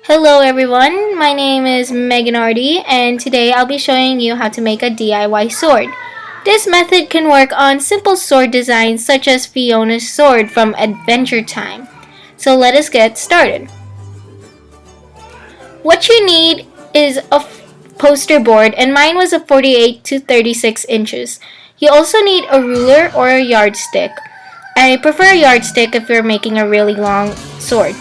Hello everyone, my name is MeganArty and today I'll be showing you how to make a DIY sword. This method can work on simple sword designs such as Fionna's sword from Adventure Time. So let us get started. What you need is a poster board, and mine was a 48 to 36 inches. You also need a ruler or a yardstick. I prefer a yardstick if you're making a really long sword.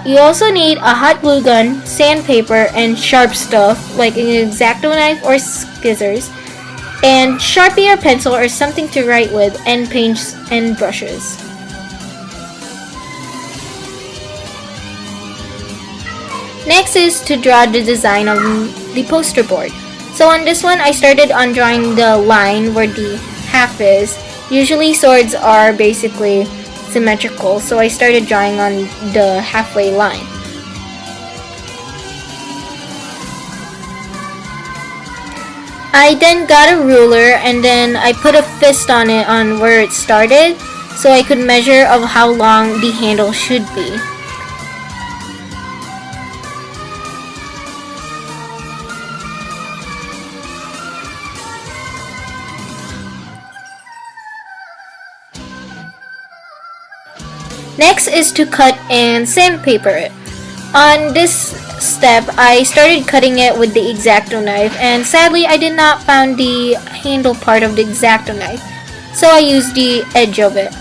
You also need a hot glue gun, sandpaper, and sharp stuff like an X-Acto knife or scissors, and Sharpie or pencil or something to write with, and paints and brushes. Next is to draw the design on the poster board. So on this one, I started on drawing the line where the half is. Usually swords are basically symmetrical, so I started drawing on the halfway line. I then got a ruler and then I put a fist on it on where it started so I could measure of how long the handle should be. Next is to cut and sandpaper it. On this step, I started cutting it with the X-Acto knife, and sadly I did not find the handle part of the X-Acto knife, so I used the edge of it.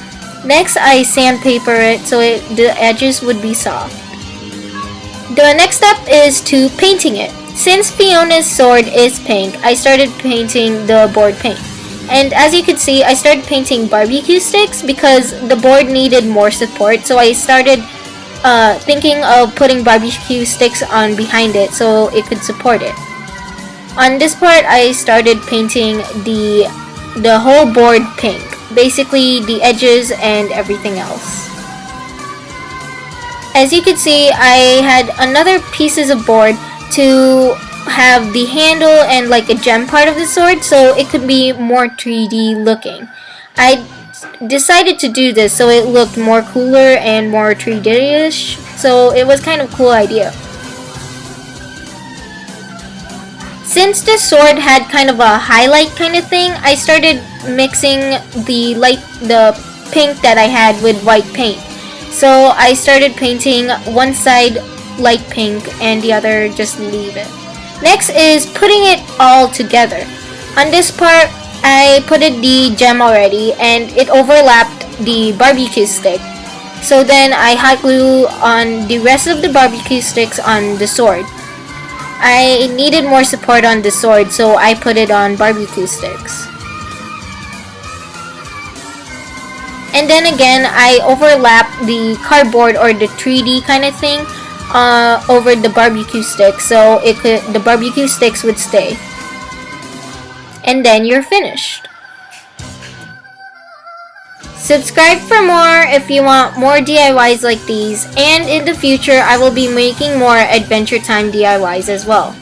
Next, I sandpaper it so the edges would be soft. The next step is to painting it. Since Fionna's sword is pink, I started painting the board pink. And as you can see, I started painting barbecue sticks because the board needed more support, so I started thinking of putting barbecue sticks on behind it so it could support it. On this part, I started painting the whole board pink, basically the edges and everything else. As you can see, I had another pieces of board to have the handle and like a gem part of the sword so it could be more 3D looking. I decided to do this so it looked more cooler and more 3D-ish, so it was kind of a cool idea. Since the sword had kind of a highlight kind of thing, I started mixing the pink that I had with white paint. So I started painting one side light pink and the other just leave it. Next is putting it all together. On this part, I put the gem already and it overlapped the barbecue stick. So then I hot glue on the rest of the barbecue sticks on the sword. I needed more support on the sword, so I put it on barbecue sticks. And then again, I overlapped the cardboard or the 3D kind of thing over the barbecue stick so the barbecue sticks would stay. And then you're finished. Subscribe for more if you want more DIYs like these, and in the future I will be making more Adventure Time DIYs as well.